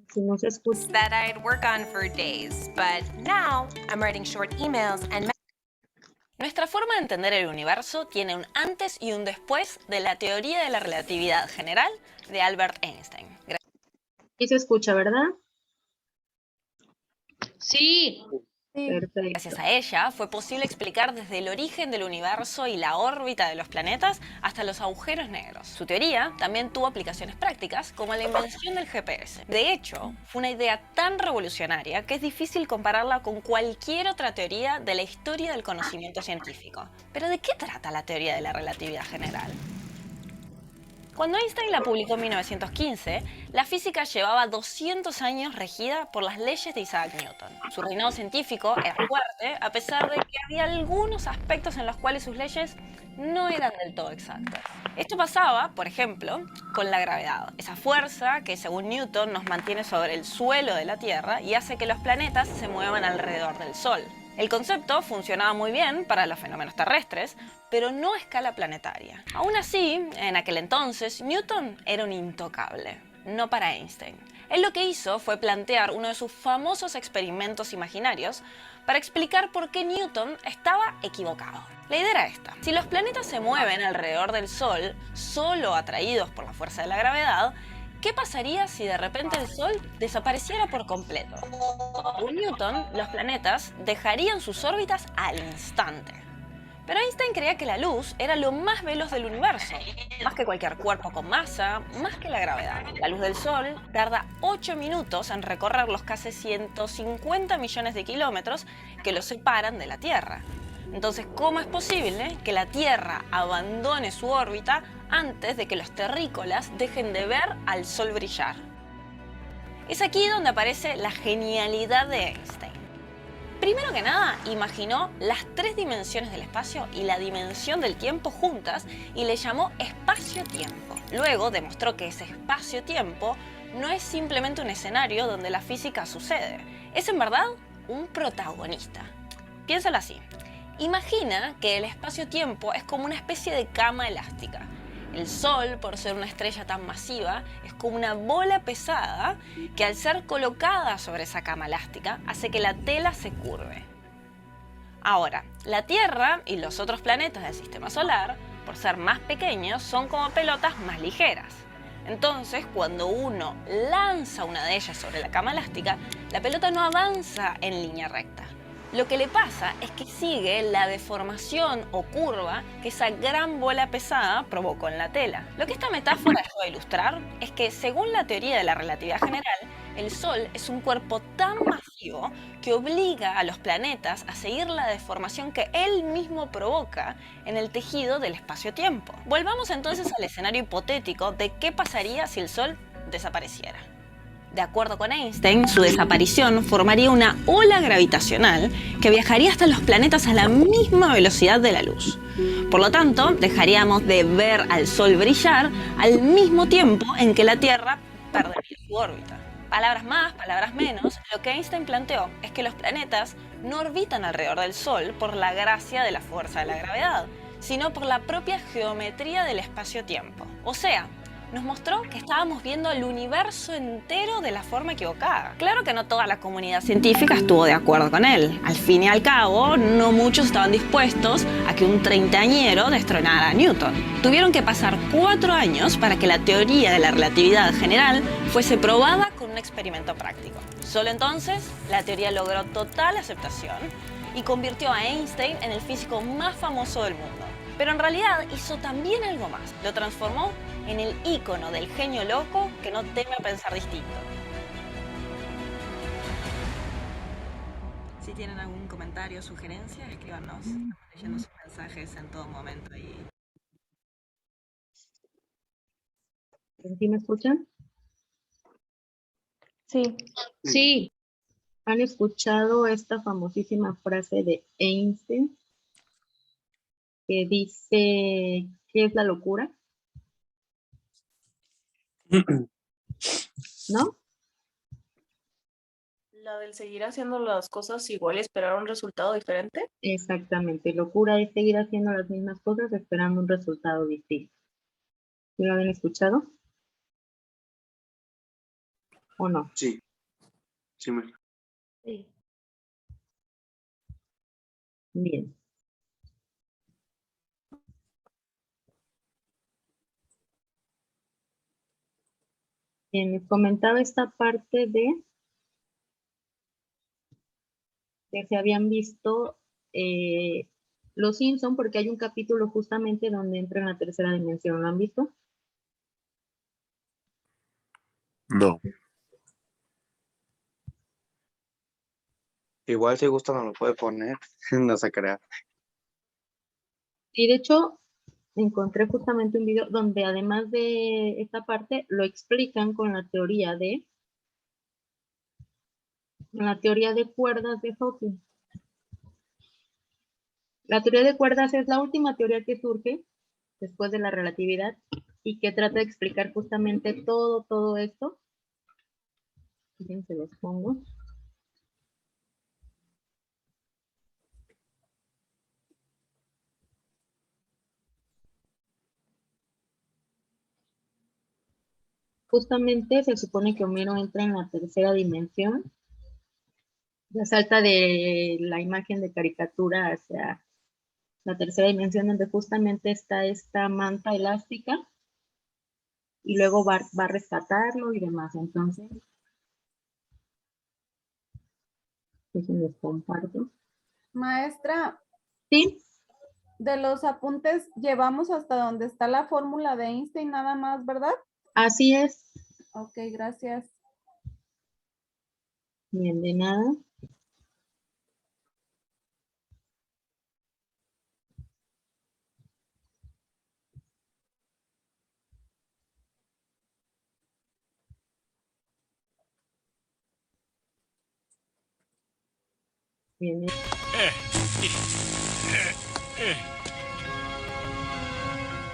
Si no se escucha. That I'd work on for days, but now I'm writing short emails and Nuestra forma de entender el universo tiene un antes y un después de la teoría de la relatividad general de Albert Einstein. Y se escucha, ¿verdad? Sí. Perfecto. Gracias a ella fue posible explicar desde el origen del universo y la órbita de los planetas hasta los agujeros negros. Su teoría también tuvo aplicaciones prácticas, como la invención del GPS. De hecho, fue una idea tan revolucionaria que es difícil compararla con cualquier otra teoría de la historia del conocimiento científico. ¿Pero de qué trata la teoría de la relatividad general? Cuando Einstein la publicó en 1915, la física llevaba 200 años regida por las leyes de Isaac Newton. Su reinado científico era fuerte, a pesar de que había algunos aspectos en los cuales sus leyes no eran del todo exactas. Esto pasaba, por ejemplo, con la gravedad, esa fuerza que, según Newton, nos mantiene sobre el suelo de la Tierra y hace que los planetas se muevan alrededor del Sol. El concepto funcionaba muy bien para los fenómenos terrestres, pero no a escala planetaria. Aún así, en aquel entonces, Newton era un intocable, no para Einstein. Él lo que hizo fue plantear uno de sus famosos experimentos imaginarios para explicar por qué Newton estaba equivocado. La idea era esta: si los planetas se mueven alrededor del Sol, solo atraídos por la fuerza de la gravedad, ¿qué pasaría si de repente el Sol desapareciera por completo? Según Newton, los planetas dejarían sus órbitas al instante. Pero Einstein creía que la luz era lo más veloz del universo, más que cualquier cuerpo con masa, más que la gravedad. La luz del Sol tarda 8 minutos en recorrer los casi 150 millones de kilómetros que lo separan de la Tierra. Entonces, ¿cómo es posible que la Tierra abandone su órbita antes de que los terrícolas dejen de ver al Sol brillar? Es aquí donde aparece la genialidad de Einstein. Primero que nada, imaginó las 3 dimensiones del espacio y la dimensión del tiempo juntas y le llamó espacio-tiempo. Luego demostró que ese espacio-tiempo no es simplemente un escenario donde la física sucede, es en verdad un protagonista. Piénsalo así. Imagina que el espacio-tiempo es como una especie de cama elástica. El Sol, por ser una estrella tan masiva, es como una bola pesada que, al ser colocada sobre esa cama elástica, hace que la tela se curve. Ahora, la Tierra y los otros planetas del Sistema Solar, por ser más pequeños, son como pelotas más ligeras. Entonces, cuando uno lanza una de ellas sobre la cama elástica, la pelota no avanza en línea recta. Lo que le pasa es que sigue la deformación o curva que esa gran bola pesada provocó en la tela. Lo que esta metáfora ayuda a ilustrar es que, según la teoría de la relatividad general, el Sol es un cuerpo tan masivo que obliga a los planetas a seguir la deformación que él mismo provoca en el tejido del espacio-tiempo. Volvamos entonces al escenario hipotético de qué pasaría si el Sol desapareciera. De acuerdo con Einstein, su desaparición formaría una ola gravitacional que viajaría hasta los planetas a la misma velocidad de la luz. Por lo tanto, dejaríamos de ver al Sol brillar al mismo tiempo en que la Tierra perdería su órbita. Palabras más, palabras menos, lo que Einstein planteó es que los planetas no orbitan alrededor del Sol por la gracia de la fuerza de la gravedad, sino por la propia geometría del espacio-tiempo. O sea, nos mostró que estábamos viendo el universo entero de la forma equivocada. Claro que no toda la comunidad científica estuvo de acuerdo con él. Al fin y al cabo, no muchos estaban dispuestos a que un treintañero destronara a Newton. Tuvieron que pasar 4 años para que la teoría de la relatividad general fuese probada con un experimento práctico. Solo entonces, la teoría logró total aceptación y convirtió a Einstein en el físico más famoso del mundo. Pero en realidad hizo también algo más. Lo transformó en el ícono del genio loco que no teme a pensar distinto. Si tienen algún comentario o sugerencia, escríbanos. Estamos leyendo sus mensajes en todo momento. ¿Sí me escuchan? Sí. Sí. ¿Han escuchado esta famosísima frase de Einstein que dice, ¿qué es la locura? ¿No? La del seguir haciendo las cosas igual y esperar un resultado diferente. Exactamente. Locura es seguir haciendo las mismas cosas esperando un resultado distinto. ¿Sí lo habían escuchado? ¿O no? Sí, sí, Sí. Bien. Bien, les comentaba esta parte de que se habían visto Los Simpson, porque hay un capítulo justamente donde entra en la tercera dimensión. ¿Lo han visto? No. igual si gusta no lo puede poner, no se crea. Y de hecho, encontré justamente un video donde además de esta parte lo explican con la teoría de cuerdas de Hawking. La teoría de cuerdas es la última teoría que surge después de la relatividad y que trata de explicar justamente todo esto. Fíjense, los pongo. Justamente se supone que Homero entra en la tercera dimensión, ya salta de la imagen de caricatura hacia la tercera dimensión, donde justamente está esta manta elástica, y luego va a rescatarlo y demás. Entonces, déjenme comparto. Maestra, Sí, de los apuntes llevamos hasta donde está la fórmula de Einstein nada más, ¿verdad? así es. Ok, gracias. Bien, de nada. Bien.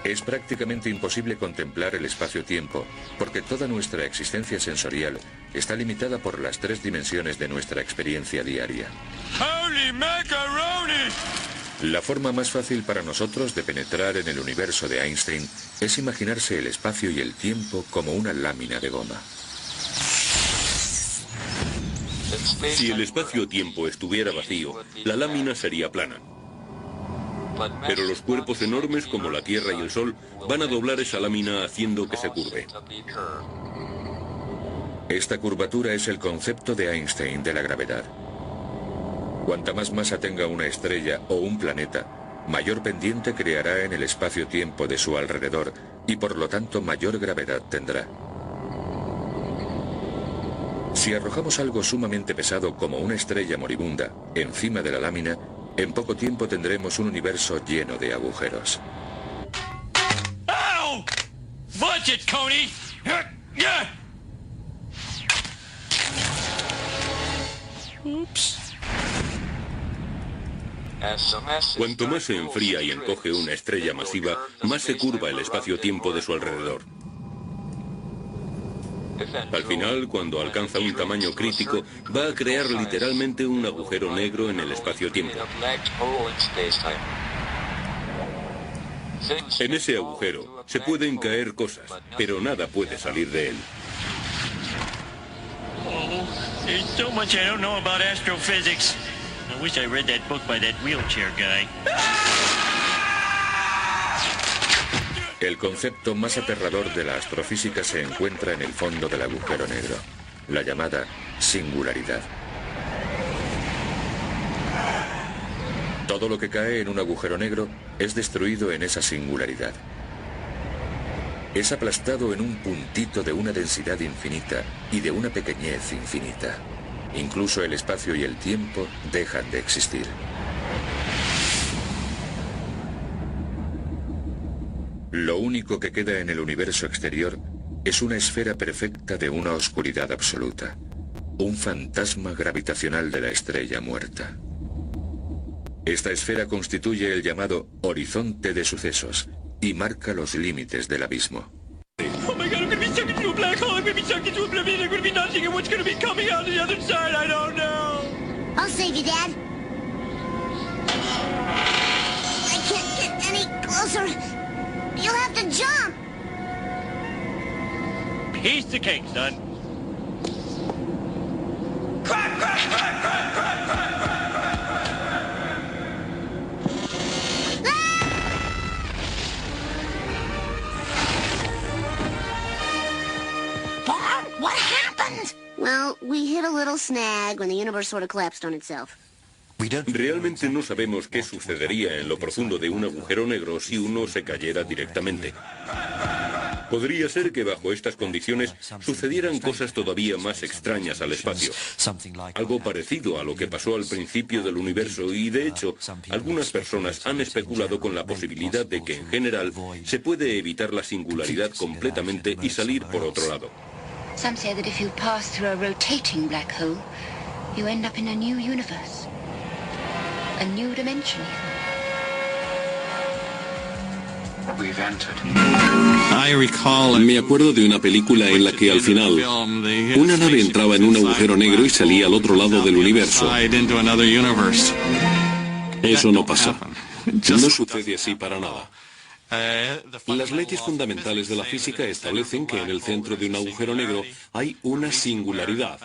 Es prácticamente imposible contemplar el espacio-tiempo, porque toda nuestra existencia sensorial está limitada por las 3 dimensiones de nuestra experiencia diaria. ¡Holy macaroni! La forma más fácil para nosotros de penetrar en el universo de Einstein es imaginarse el espacio y el tiempo como una lámina de goma. Si el espacio-tiempo estuviera vacío, la lámina sería plana. Pero los cuerpos enormes como la Tierra y el Sol van a doblar esa lámina haciendo que se curve. Esta curvatura es el concepto de Einstein de la gravedad. Cuanta más masa tenga una estrella o un planeta, mayor pendiente creará en el espacio-tiempo de su alrededor y por lo tanto mayor gravedad tendrá. Si arrojamos algo sumamente pesado como una estrella moribunda encima de la lámina, en poco tiempo tendremos un universo lleno de agujeros. ¡Ow! Watch it, Coney! Ups. Cuanto más se enfría y encoge una estrella masiva, más se curva el espacio-tiempo de su alrededor. Al final, cuando alcanza un tamaño crítico, va a crear literalmente un agujero negro en el espacio-tiempo. En ese agujero se pueden caer cosas, pero nada puede salir de él. Oh, there's so much I don't know about astrophysics. I wish I read that book by that wheelchair guy. El concepto más aterrador de la astrofísica se encuentra en el fondo del agujero negro, la llamada singularidad. Todo lo que cae en un agujero negro es destruido en esa singularidad. Es aplastado en un puntito de una densidad infinita y de una pequeñez infinita. Incluso el espacio y el tiempo dejan de existir. Lo único que queda en el universo exterior es una esfera perfecta de una oscuridad absoluta, un fantasma gravitacional de la estrella muerta. Esta esfera constituye el llamado horizonte de sucesos y marca los límites del abismo. Oh my God, I'm gonna be sucked into a black hole. I'm gonna be sucked into oblivion. I'm gonna be nothing. And what's gonna be coming out the other side? I don't know. I'll save you, Dad. I can't get any closer. You'll have to jump. Piece of cake, son. Mom, what happened? Well, we hit a little snag when the universe sort of collapsed on itself. Realmente no sabemos qué sucedería en lo profundo de un agujero negro si uno se cayera directamente. Podría ser que bajo estas condiciones sucedieran cosas todavía más extrañas al espacio. Algo parecido a lo que pasó al principio del universo y, de hecho, algunas personas han especulado con la posibilidad de que, en general, se puede evitar la singularidad completamente y salir por otro lado. Some say that if you pass through a rotating black hole, you end up in a new universe. A new dimension. Me acuerdo de una película en la que al final una nave entraba en un agujero negro y salía al otro lado del universo. Eso no pasa. No sucede así para nada. Las leyes fundamentales de la física establecen que en el centro de un agujero negro hay una singularidad,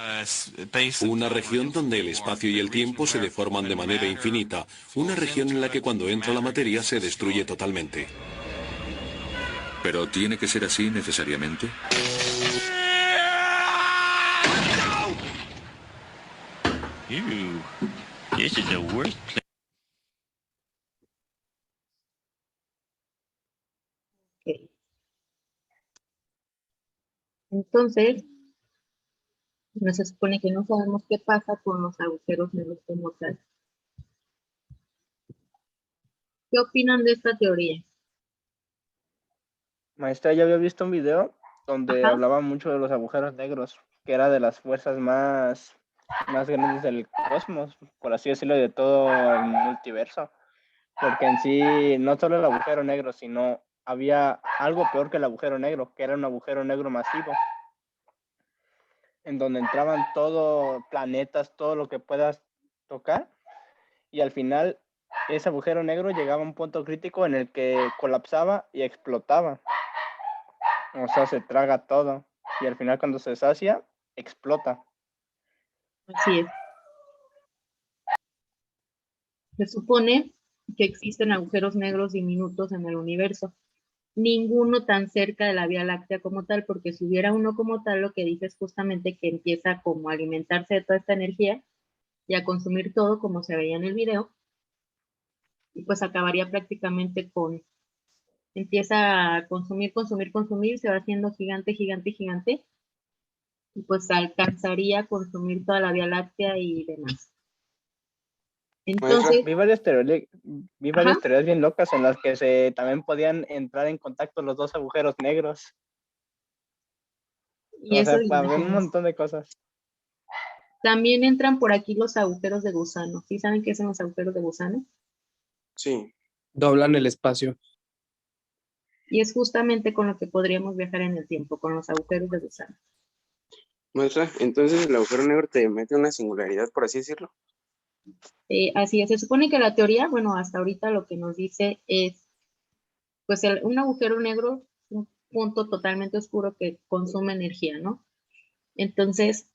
una región donde el espacio y el tiempo se deforman de manera infinita, una región en la que cuando entra la materia se destruye totalmente. ¿Pero tiene que ser así necesariamente? Ew. This is the worst place. Entonces, no se supone que no sabemos qué pasa con los agujeros negros como tal. ¿Qué opinan de esta teoría? Maestra, ya había visto un video donde hablaba mucho de los agujeros negros, que era de las fuerzas más grandes del cosmos, por así decirlo, de todo el multiverso. Porque en sí, no solo el agujero negro, sino había algo peor que el agujero negro, que era un agujero negro masivo, en donde entraban todo, planetas, todo lo que puedas tocar, y al final ese agujero negro llegaba a un punto crítico en el que colapsaba y explotaba. O sea, se traga todo, y al final cuando se sacia, explota. Así es. Se supone que existen agujeros negros diminutos en el universo. Ninguno tan cerca de la Vía Láctea como tal, porque si hubiera uno como tal, lo que dice es justamente que empieza como a alimentarse de toda esta energía y a consumir todo, como se veía en el video, y pues acabaría prácticamente empieza a consumir, se va haciendo gigante, y pues alcanzaría a consumir toda la Vía Láctea y demás. Entonces, vi varias teorías bien locas en las que también podían entrar en contacto los dos agujeros negros. Y o sea, eso había un montón de cosas. También entran por aquí los agujeros de gusano. ¿Sí saben qué son los agujeros de gusano? Sí. Doblan el espacio. Y es justamente con lo que podríamos viajar en el tiempo, con los agujeros de gusano. Maestra, entonces el agujero negro te mete una singularidad, por así decirlo. Así es, se supone que la teoría, bueno, hasta ahorita lo que nos dice es, pues un agujero negro es un punto totalmente oscuro que consume energía, ¿no? Entonces,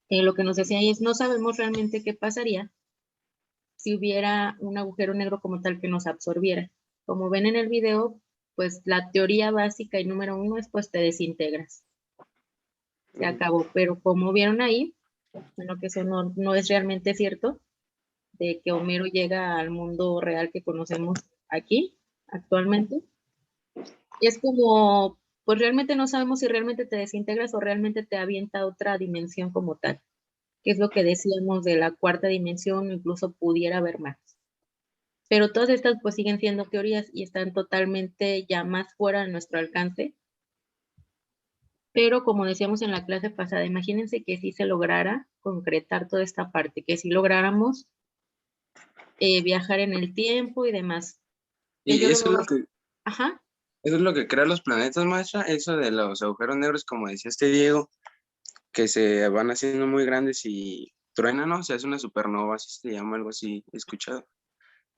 lo que nos decía ahí es, no sabemos realmente qué pasaría si hubiera un agujero negro como tal que nos absorbiera. Como ven en el video, pues la teoría básica y número 1 es, pues te desintegras. Se acabó, pero como vieron ahí, bueno, que eso no es realmente cierto, de que Homero llega al mundo real que conocemos aquí, actualmente. Y es como, pues realmente no sabemos si realmente te desintegras o realmente te avienta a otra dimensión como tal, que es lo que decíamos de la cuarta dimensión, incluso pudiera haber más. Pero todas estas pues siguen siendo teorías y están totalmente ya más fuera de nuestro alcance. Pero como decíamos en la clase pasada, imagínense que si se lograra concretar toda esta parte, que si lográramos viajar en el tiempo y demás. Y eso es lo que... Ajá. Eso es lo que crea los planetas, maestra. Eso de los agujeros negros, como decía este Diego, que se van haciendo muy grandes y truenan, ¿no? Se hace una supernova, así se llama, algo así, he escuchado.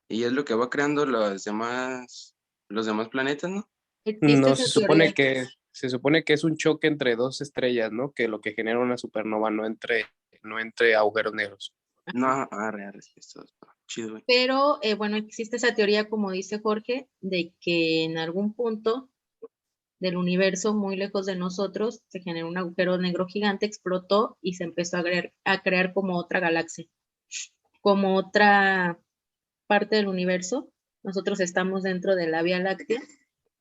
Y es lo que va creando los demás planetas, ¿no? Existe No, esa teoría. se supone que es un choque entre dos estrellas, ¿no? Que lo que genera una supernova, no entre agujeros negros. No, esto chido, güey. Pero bueno, existe esa teoría, como dice Jorge, de que en algún punto del universo, muy lejos de nosotros, se generó un agujero negro gigante, explotó y se empezó a crear como otra galaxia, como otra parte del universo. Nosotros estamos dentro de la Vía Láctea.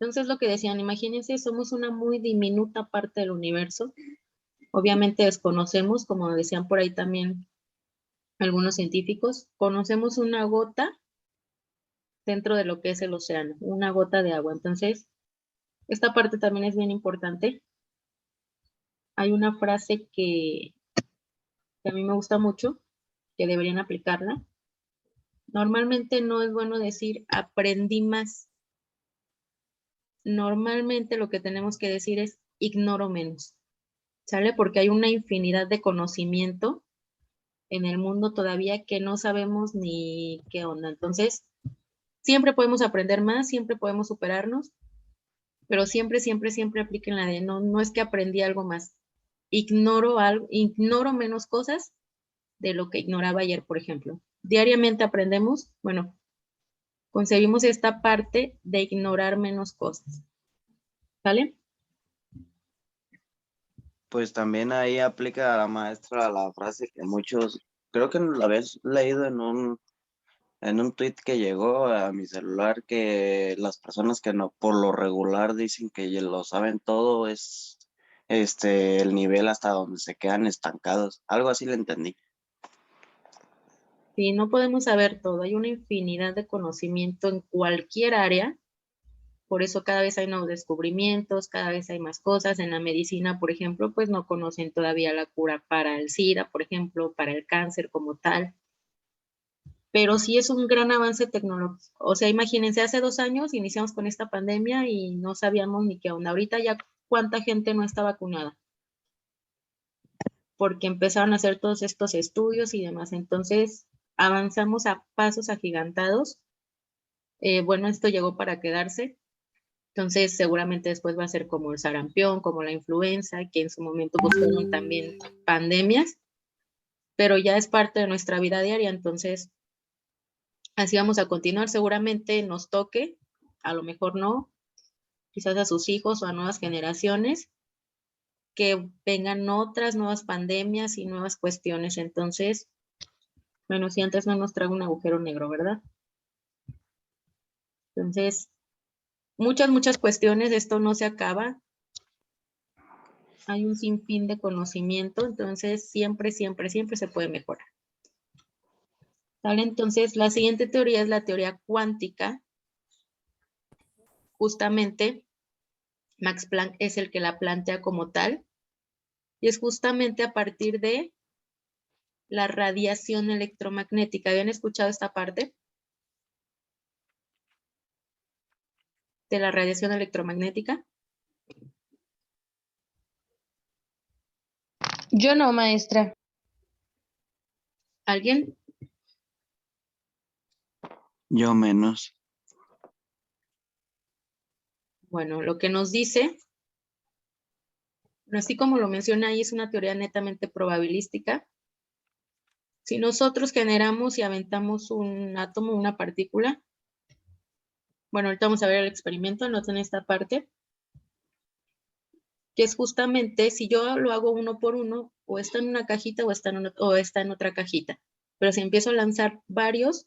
Entonces, lo que decían, imagínense, somos una muy diminuta parte del universo. Obviamente desconocemos, como decían por ahí también algunos científicos, conocemos una gota dentro de lo que es el océano, una gota de agua. Entonces, esta parte también es bien importante. Hay una frase que a mí me gusta mucho, que deberían aplicarla. Normalmente no es bueno decir aprendí más. Normalmente lo que tenemos que decir es ignoro menos, ¿sale? Porque hay una infinidad de conocimiento en el mundo todavía que no sabemos ni qué onda. Entonces, siempre podemos aprender más, siempre podemos superarnos, pero siempre, siempre, siempre apliquen la de no es que aprendí algo más. Ignoro menos cosas de lo que ignoraba ayer, por ejemplo. Diariamente aprendemos, bueno, concebimos esta parte de ignorar menos cosas. ¿Vale? Pues también ahí aplica a la maestra la frase que muchos, creo que la habías leído en un tweet que llegó a mi celular, que las personas que no, por lo regular dicen que ya lo saben todo, es el nivel hasta donde se quedan estancados. Algo así le entendí. Sí, no podemos saber todo. Hay una infinidad de conocimiento en cualquier área. Por eso cada vez hay nuevos descubrimientos, cada vez hay más cosas. En la medicina, por ejemplo, pues no conocen todavía la cura para el SIDA, por ejemplo, para el cáncer como tal. Pero sí es un gran avance tecnológico. O sea, imagínense, hace 2 años iniciamos con esta pandemia y no sabíamos ni qué onda. Ahorita ya cuánta gente no está vacunada, porque empezaron a hacer todos estos estudios y demás. Entonces, avanzamos a pasos agigantados. Bueno, esto llegó para quedarse. Entonces, seguramente después va a ser como el sarampión, como la influenza, que en su momento buscaron también pandemias, pero ya es parte de nuestra vida diaria. Entonces, así vamos a continuar. Seguramente nos toque, a lo mejor no, quizás a sus hijos o a nuevas generaciones, que vengan otras nuevas pandemias y nuevas cuestiones. Entonces, bueno, si antes no nos trae un agujero negro, ¿verdad? Entonces, muchas cuestiones, esto no se acaba. Hay un sinfín de conocimiento, entonces siempre, siempre, siempre se puede mejorar. ¿Vale? Entonces, la siguiente teoría es la teoría cuántica. Justamente, Max Planck es el que la plantea como tal, y es justamente a partir de la radiación electromagnética. ¿Habían escuchado esta parte? De la radiación electromagnética. Yo no, maestra. ¿Alguien? Yo menos. Bueno, lo que nos dice, así como lo menciona ahí, es una teoría netamente probabilística. Si nosotros generamos y aventamos un átomo, una partícula, bueno, ahorita vamos a ver el experimento, noten esta parte, que es justamente, si yo lo hago uno por uno, o está en una cajita o está en otra cajita. Pero si empiezo a lanzar varios,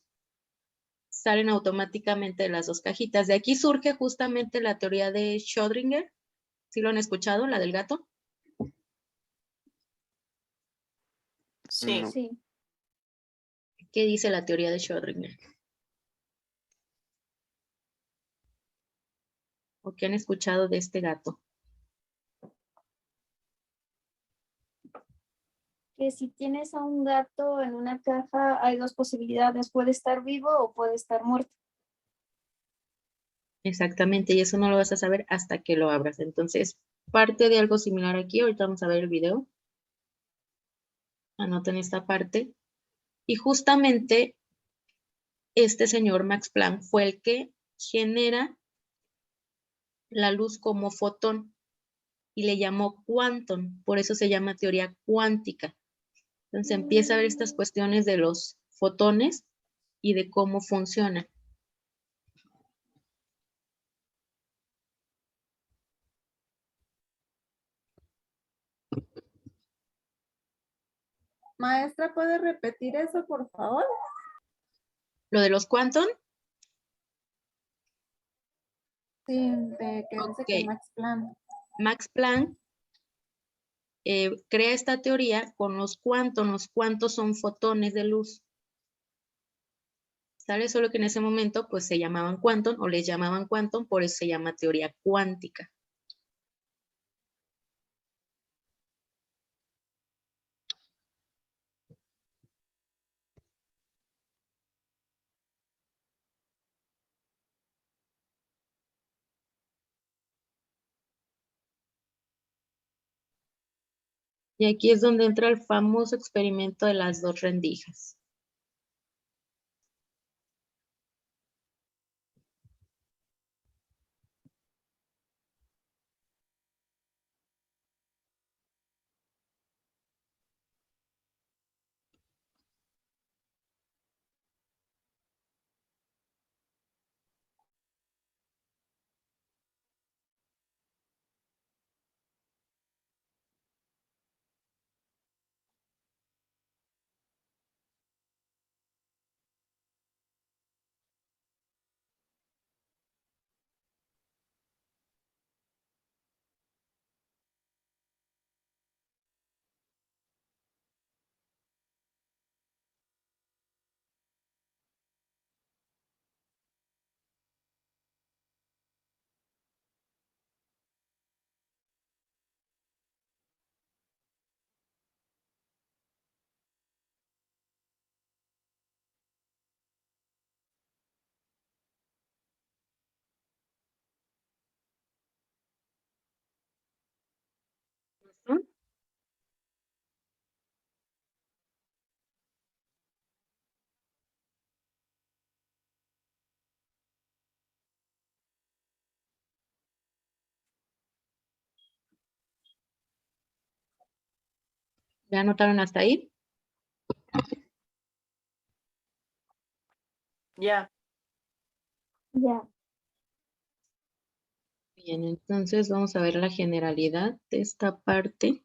salen automáticamente de las dos cajitas. De aquí surge justamente la teoría de Schrödinger. ¿Sí lo han escuchado, la del gato? Sí. Sí. ¿Qué dice la teoría de Schrödinger? ¿O qué han escuchado de este gato? Que si tienes a un gato en una caja, hay dos posibilidades, puede estar vivo o puede estar muerto. Exactamente, y eso no lo vas a saber hasta que lo abras. Entonces, parte de algo similar aquí. Ahorita vamos a ver el video. Anoten esta parte. Y justamente este señor Max Planck fue el que genera la luz como fotón y le llamó quantum, por eso se llama teoría cuántica. Entonces empieza a ver estas cuestiones de los fotones y de cómo funcionan. Maestra, ¿puede repetir eso, por favor? Lo de los quantum. Sí, de que dice que Max Planck. Max Planck crea esta teoría con los cuantos. Los cuantos son fotones de luz. ¿Sale? Solo que en ese momento pues se llamaban quantum o les llamaban quantum, por eso se llama teoría cuántica. Y aquí es donde entra el famoso experimento de las dos rendijas. ¿Ya anotaron hasta ahí? Ya. Ya. Bien, entonces vamos a ver la generalidad de esta parte.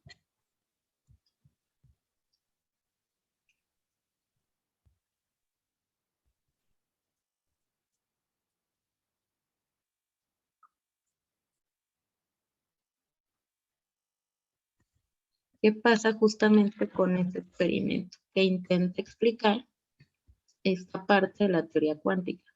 ¿Qué pasa justamente con este experimento? Que intenta explicar esta parte de la teoría cuántica.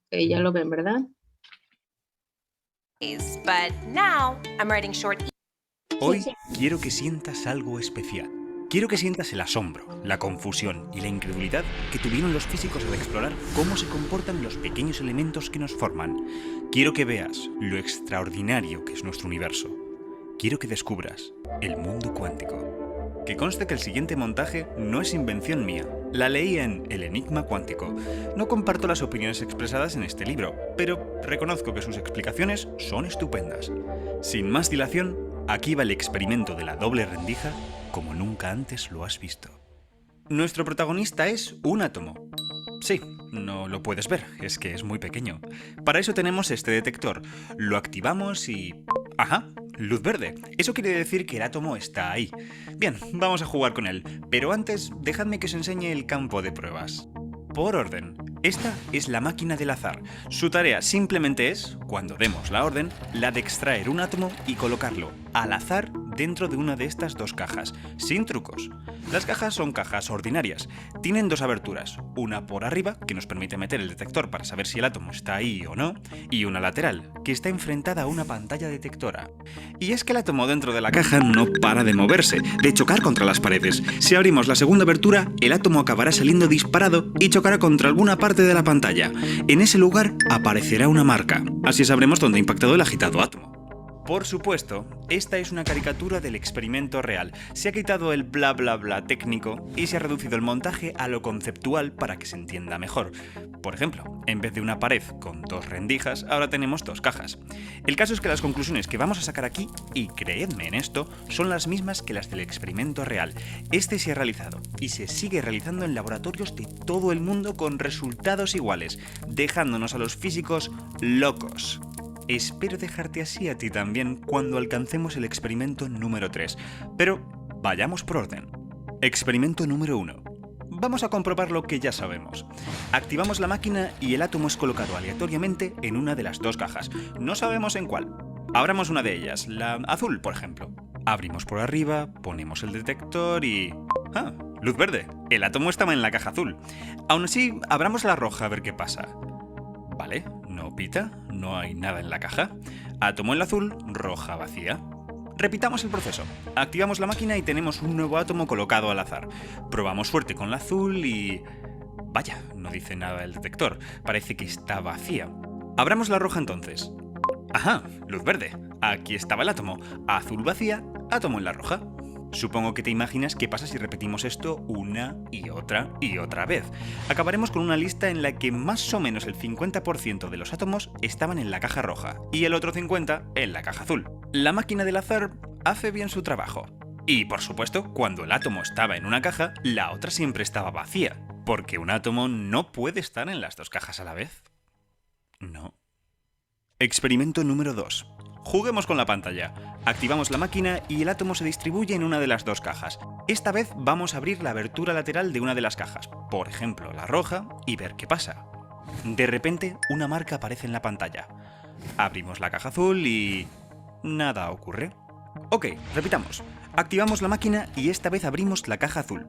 Ok, ya lo ven, ¿verdad? But now I'm writing short. Hoy quiero que sientas algo especial. Quiero que sientas el asombro, la confusión y la incredulidad que tuvieron los físicos al explorar cómo se comportan los pequeños elementos que nos forman. Quiero que veas lo extraordinario que es nuestro universo. Quiero que descubras el mundo cuántico. Que conste que el siguiente montaje no es invención mía. La leí en El Enigma Cuántico. No comparto las opiniones expresadas en este libro, pero reconozco que sus explicaciones son estupendas. Sin más dilación, aquí va el experimento de la doble rendija como nunca antes lo has visto. Nuestro protagonista es un átomo. Sí, no lo puedes ver, es que es muy pequeño. Para eso tenemos este detector. Lo activamos y... ¡ajá! Luz verde. Eso quiere decir que el átomo está ahí. Bien, vamos a jugar con él. Pero antes, dejadme que os enseñe el campo de pruebas. Por orden. Esta es la máquina del azar. Su tarea simplemente es, cuando demos la orden, la de extraer un átomo y colocarlo al azar dentro de una de estas dos cajas, sin trucos. Las cajas son cajas ordinarias. Tienen dos aberturas, una por arriba, que nos permite meter el detector para saber si el átomo está ahí o no, y una lateral, que está enfrentada a una pantalla detectora. Y es que el átomo dentro de la caja no para de moverse, de chocar contra las paredes. Si abrimos la segunda abertura, el átomo acabará saliendo disparado y chocará contra alguna parte de la pantalla. En ese lugar aparecerá una marca. Así sabremos dónde ha impactado el agitado átomo. Por supuesto, esta es una caricatura del experimento real. Se ha quitado el bla bla bla técnico y se ha reducido el montaje a lo conceptual para que se entienda mejor. Por ejemplo, en vez de una pared con dos rendijas, ahora tenemos dos cajas. El caso es que las conclusiones que vamos a sacar aquí, y creedme en esto, son las mismas que las del experimento real. Este se ha realizado y se sigue realizando en laboratorios de todo el mundo con resultados iguales, dejándonos a los físicos locos. Espero dejarte así a ti también cuando alcancemos el experimento número 3, pero vayamos por orden. Experimento número 1. Vamos a comprobar lo que ya sabemos. Activamos la máquina y el átomo es colocado aleatoriamente en una de las dos cajas. No sabemos en cuál. Abramos una de ellas, la azul, por ejemplo. Abrimos por arriba, ponemos el detector y... ¡ah! Luz verde. El átomo estaba en la caja azul. Aún así, abramos la roja a ver qué pasa. Vale, no pita, no hay nada en la caja. Átomo en la azul, roja vacía. Repitamos el proceso. Activamos la máquina y tenemos un nuevo átomo colocado al azar. Probamos suerte con la azul y... vaya, no dice nada el detector. Parece que está vacía. Abramos la roja entonces. Ajá, luz verde. Aquí estaba el átomo. Azul vacía, átomo en la roja. Supongo que te imaginas qué pasa si repetimos esto una y otra vez. Acabaremos con una lista en la que más o menos el 50% de los átomos estaban en la caja roja y el otro 50% en la caja azul. La máquina del azar hace bien su trabajo. Y por supuesto, cuando el átomo estaba en una caja, la otra siempre estaba vacía, porque un átomo no puede estar en las dos cajas a la vez. No. Experimento número 2. Juguemos con la pantalla. Activamos la máquina y el átomo se distribuye en una de las dos cajas. Esta vez vamos a abrir la abertura lateral de una de las cajas, por ejemplo la roja, y ver qué pasa. De repente, una marca aparece en la pantalla. Abrimos la caja azul y... nada ocurre. Ok, repitamos. Activamos la máquina y esta vez abrimos la caja azul.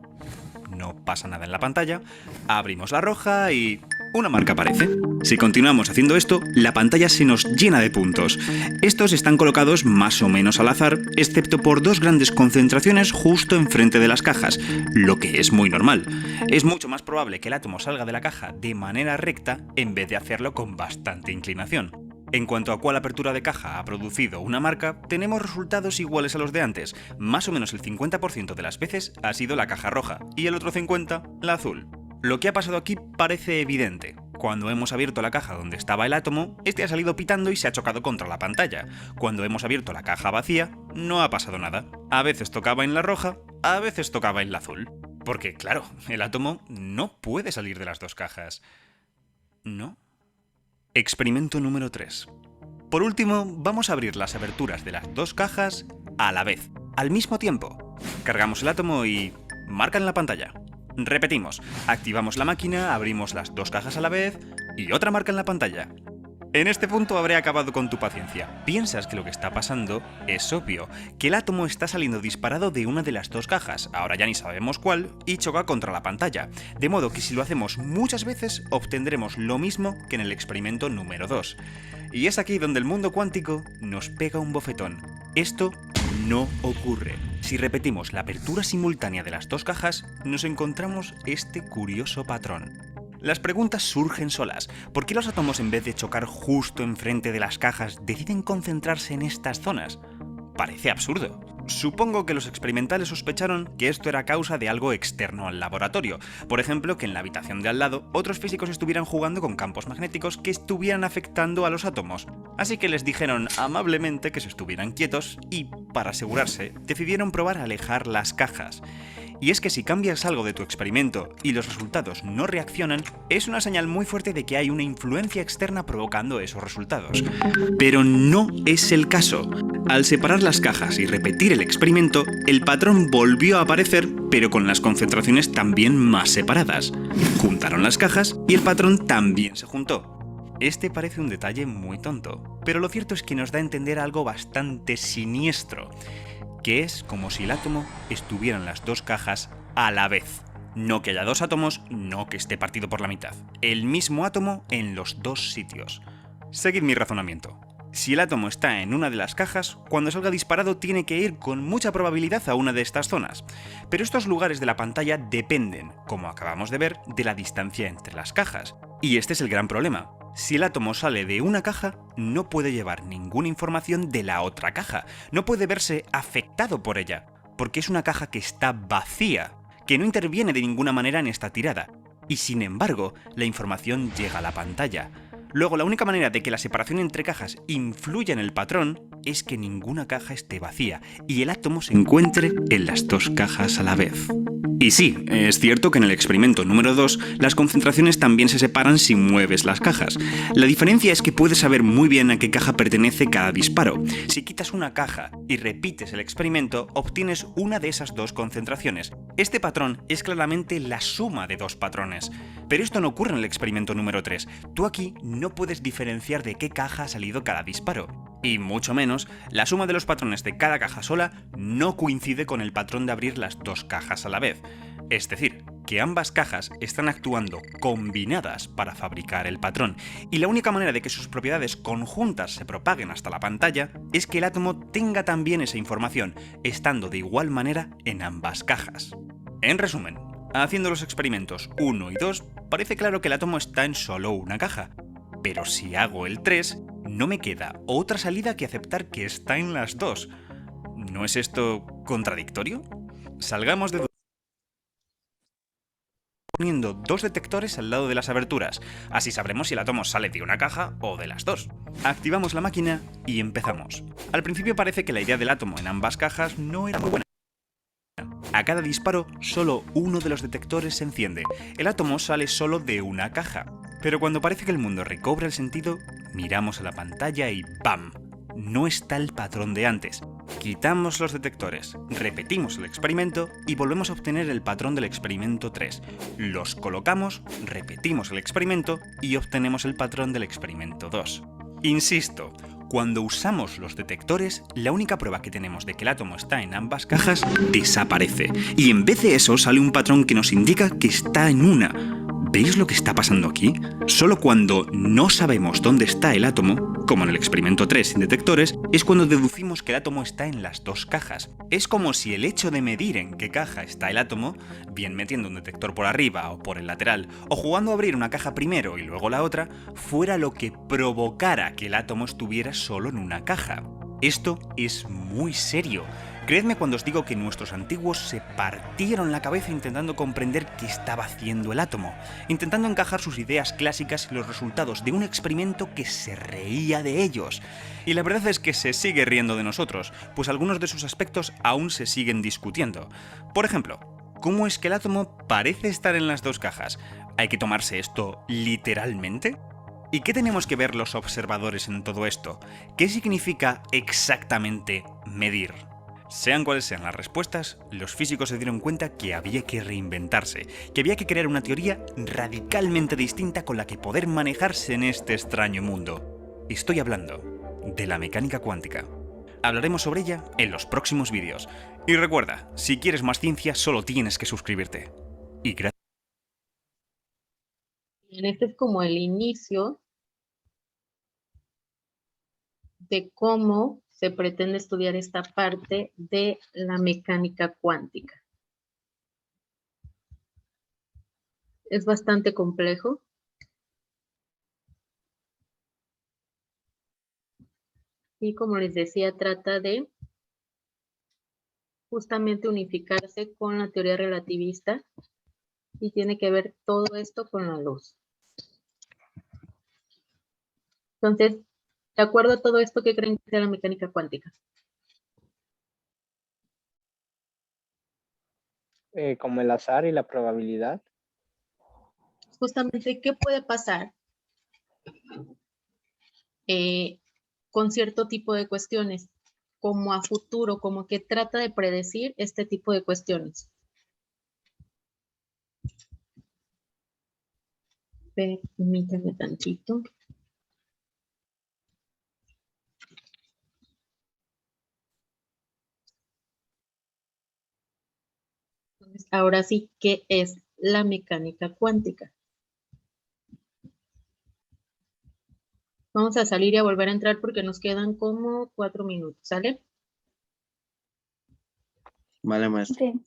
No pasa nada en la pantalla. Abrimos la roja y... una marca aparece. Si continuamos haciendo esto, la pantalla se nos llena de puntos. Estos están colocados más o menos al azar, excepto por dos grandes concentraciones justo enfrente de las cajas, lo que es muy normal. Es mucho más probable que el átomo salga de la caja de manera recta en vez de hacerlo con bastante inclinación. En cuanto a cuál apertura de caja ha producido una marca, tenemos resultados iguales a los de antes. Más o menos el 50% de las veces ha sido la caja roja y el otro 50% la azul. Lo que ha pasado aquí parece evidente. Cuando hemos abierto la caja donde estaba el átomo, este ha salido pitando y se ha chocado contra la pantalla. Cuando hemos abierto la caja vacía, no ha pasado nada. A veces tocaba en la roja, a veces tocaba en la azul. Porque, claro, el átomo no puede salir de las dos cajas. ¿No? Experimento número 3. Por último, vamos a abrir las aberturas de las dos cajas a la vez, al mismo tiempo. Cargamos el átomo y... marca en la pantalla. Repetimos, activamos la máquina, abrimos las dos cajas a la vez y otra marca en la pantalla. En este punto habré acabado con tu paciencia. Piensas que lo que está pasando es obvio, que el átomo está saliendo disparado de una de las dos cajas, ahora ya ni sabemos cuál, y choca contra la pantalla. De modo que si lo hacemos muchas veces, obtendremos lo mismo que en el experimento número 2. Y es aquí donde el mundo cuántico nos pega un bofetón. Esto no ocurre. Si repetimos la apertura simultánea de las dos cajas, nos encontramos este curioso patrón. Las preguntas surgen solas. ¿Por qué los átomos, en vez de chocar justo enfrente de las cajas, deciden concentrarse en estas zonas? Parece absurdo. Supongo que los experimentales sospecharon que esto era causa de algo externo al laboratorio. Por ejemplo, que en la habitación de al lado otros físicos estuvieran jugando con campos magnéticos que estuvieran afectando a los átomos. Así que les dijeron amablemente que se estuvieran quietos y, para asegurarse, decidieron probar a alejar las cajas. y es que si cambias algo de tu experimento y los resultados no reaccionan, es una señal muy fuerte de que hay una influencia externa provocando esos resultados. Pero no es el caso. Al separar las cajas y repetir el experimento, el patrón volvió a aparecer, pero con las concentraciones también más separadas. Juntaron las cajas y el patrón también se juntó. Este parece un detalle muy tonto, pero lo cierto es que nos da a entender algo bastante siniestro, que es como si el átomo estuviera en las dos cajas a la vez. No que haya dos átomos, no que esté partido por la mitad. El mismo átomo en los dos sitios. Seguid mi razonamiento. Si el átomo está en una de las cajas, cuando salga disparado tiene que ir con mucha probabilidad a una de estas zonas. Pero estos lugares de la pantalla dependen, como acabamos de ver, de la distancia entre las cajas. Y este es el gran problema. Si el átomo sale de una caja, no puede llevar ninguna información de la otra caja. No puede verse afectado por ella, porque es una caja que está vacía, que no interviene de ninguna manera en esta tirada. Y sin embargo, la información llega a la pantalla. Luego, la única manera de que la separación entre cajas influya en el patrón es que ninguna caja esté vacía y el átomo se encuentre en las dos cajas a la vez. Y sí, es cierto que en el experimento número 2 las concentraciones también se separan si mueves las cajas. La diferencia es que puedes saber muy bien a qué caja pertenece cada disparo. Si quitas una caja y repites el experimento, obtienes una de esas dos concentraciones. Este patrón es claramente la suma de dos patrones. Pero esto no ocurre en el experimento número 3. Tú aquí no puedes diferenciar de qué caja ha salido cada disparo. Y mucho menos, la suma de los patrones de cada caja sola no coincide con el patrón de abrir las dos cajas a la vez. Es decir, que ambas cajas están actuando combinadas para fabricar el patrón, y la única manera de que sus propiedades conjuntas se propaguen hasta la pantalla es que el átomo tenga también esa información, estando de igual manera en ambas cajas. En resumen, haciendo los experimentos 1 y 2, parece claro que el átomo está en solo una caja. Pero si hago el 3, no me queda otra salida que aceptar que está en las dos. ¿No es esto contradictorio? Salgamos de duda poniendo dos detectores al lado de las aberturas, así sabremos si el átomo sale de una caja o de las dos. Activamos la máquina y empezamos. Al principio parece que la idea del átomo en ambas cajas no era muy buena. A cada disparo, solo uno de los detectores se enciende. El átomo sale solo de una caja. Pero cuando parece que el mundo recobra el sentido, miramos a la pantalla y ¡bam! No está el patrón de antes. Quitamos los detectores, repetimos el experimento y volvemos a obtener el patrón del experimento 3. Los colocamos, repetimos el experimento y obtenemos el patrón del experimento 2. Insisto, cuando usamos los detectores, la única prueba que tenemos de que el átomo está en ambas cajas desaparece. Y en vez de eso sale un patrón que nos indica que está en una. ¿Veis lo que está pasando aquí? Solo cuando no sabemos dónde está el átomo, como en el experimento 3 sin detectores, es cuando deducimos que el átomo está en las dos cajas. Es como si el hecho de medir en qué caja está el átomo, bien metiendo un detector por arriba o por el lateral, o jugando a abrir una caja primero y luego la otra, fuera lo que provocara que el átomo estuviera solo en una caja. Esto es muy serio. Creedme cuando os digo que nuestros antiguos se partieron la cabeza intentando comprender qué estaba haciendo el átomo, intentando encajar sus ideas clásicas y los resultados de un experimento que se reía de ellos. Y la verdad es que se sigue riendo de nosotros, pues algunos de sus aspectos aún se siguen discutiendo. Por ejemplo, ¿cómo es que el átomo parece estar en las dos cajas? ¿Hay que tomarse esto literalmente? ¿Y qué tenemos que ver los observadores en todo esto? ¿Qué significa exactamente medir? Sean cuales sean las respuestas, los físicos se dieron cuenta que había que reinventarse, que había que crear una teoría radicalmente distinta con la que poder manejarse en este extraño mundo. Estoy hablando de la mecánica cuántica. Hablaremos sobre ella en los próximos vídeos. Y recuerda, si quieres más ciencia, solo tienes que suscribirte. Y gracias. Este es como el inicio de cómo se pretende estudiar esta parte de la mecánica cuántica. Es bastante complejo. Y como les decía, trata de justamente unificarse con la teoría relativista y tiene que ver todo esto con la luz. Entonces, de acuerdo a todo esto, ¿qué creen que sea la mecánica cuántica? como el azar y la probabilidad. Justamente, ¿qué puede pasar con cierto tipo de cuestiones? Como a futuro, como que trata de predecir este tipo de cuestiones. Permítame tantito. Ahora sí, ¿qué es la mecánica cuántica? Vamos a salir y a volver a entrar porque nos quedan como 4 minutos, ¿sale? Vale, maestra. Sí.